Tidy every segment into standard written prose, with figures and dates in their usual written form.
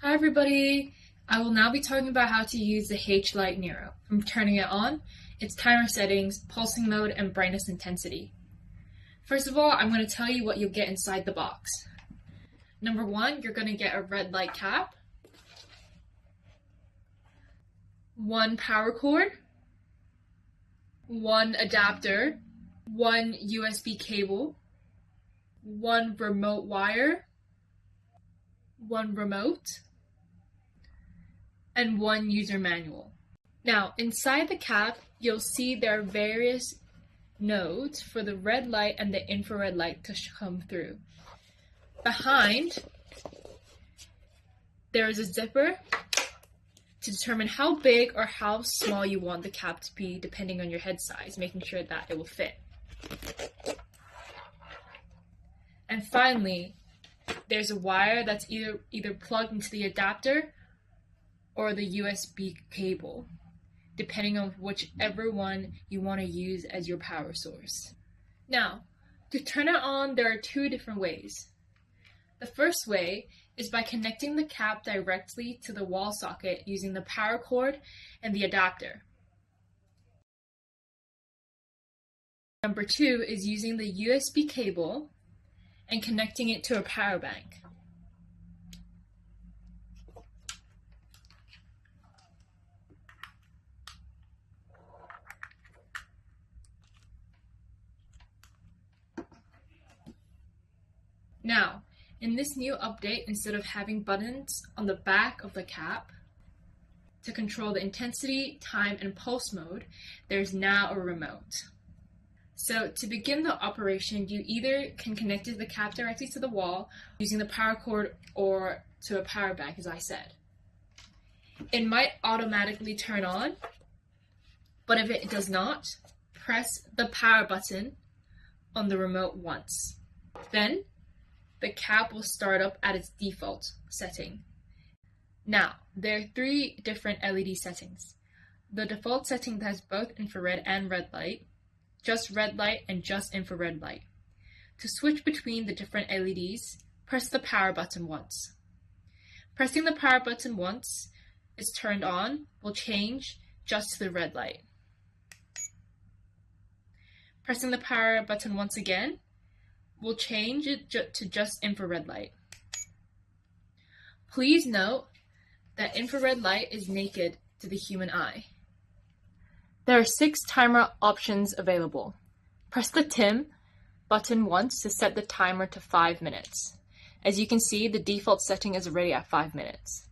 Hi everybody! I will now be talking about how to use the H Light Neuro, from turning it on, its timer settings, pulsing mode, and brightness intensity. First of all, I'm going to tell you what you'll get inside the box. Number one, you're going to get a red light cap, one power cord, one adapter, one USB cable, one remote wire, one remote, and one user manual. Now, inside the cap, you'll see there are various nodes for the red light and the infrared light to come through. Behind, there is a zipper to determine how big or how small you want the cap to be depending on your head size, making sure that it will fit. And finally, there's a wire that's either plugged into the adapter or the USB cable, depending on whichever one you want to use as your power source. Now, to turn it on, there are two different ways. The first way is by connecting the cap directly to the wall socket using the power cord and the adapter. Number two is using the USB cable and connecting it to a power bank. Now, in this new update, instead of having buttons on the back of the cap to control the intensity, time, and pulse mode, there's now a remote. So to begin the operation, you either can connect the cap directly to the wall using the power cord or to a power bank, as I said. It might automatically turn on, but if it does not, press the power button on the remote once. Then, the cap will start up at its default setting. Now, there are three different LED settings. The default setting has both infrared and red light, just red light, and just infrared light. To switch between the different LEDs, press the power button once. Pressing the power button once is turned on will change just to the red light. Pressing the power button once again will change it to just infrared light. Please note that infrared light is naked to the human eye. There are 6 timer options available. Press the TIM button once to set the timer to 5 minutes. As you can see, the default setting is already at 5 minutes.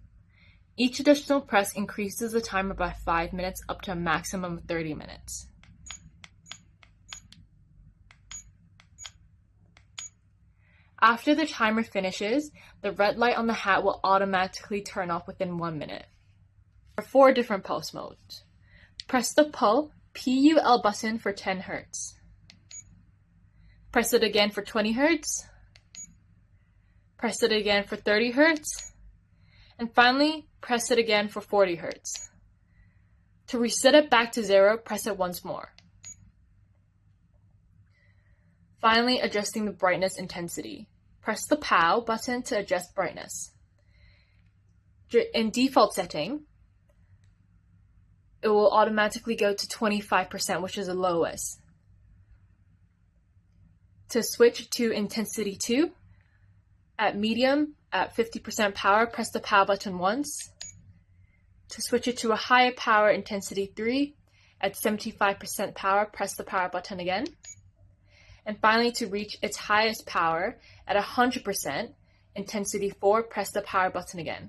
Each additional press increases the timer by 5 minutes up to a maximum of 30 minutes. After the timer finishes, the red light on the hat will automatically turn off within 1 minute. There are 4 different pulse modes. Press the PUL button for 10 Hz. Press it again for 20 Hz. Press it again for 30 Hz. And finally, press it again for 40 Hz. To reset it back to 0, press it once more. Finally, adjusting the brightness intensity. Press the POW button to adjust brightness. In default setting, it will automatically go to 25%, which is the lowest. To switch to intensity 2, at medium, at 50% power, press the POW button once. To switch it to a higher power, intensity 3, at 75% power, press the power button again. And finally, to reach its highest power, at 100%, intensity 4, press the power button again.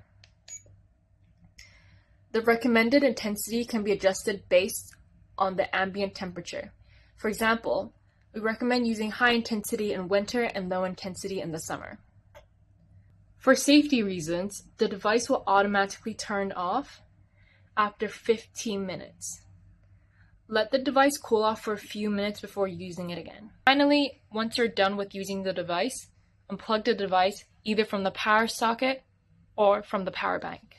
The recommended intensity can be adjusted based on the ambient temperature. For example, we recommend using high intensity in winter and low intensity in the summer. For safety reasons, the device will automatically turn off after 15 minutes. Let the device cool off for a few minutes before using it again. Finally, once you're done with using the device, unplug the device either from the power socket or from the power bank.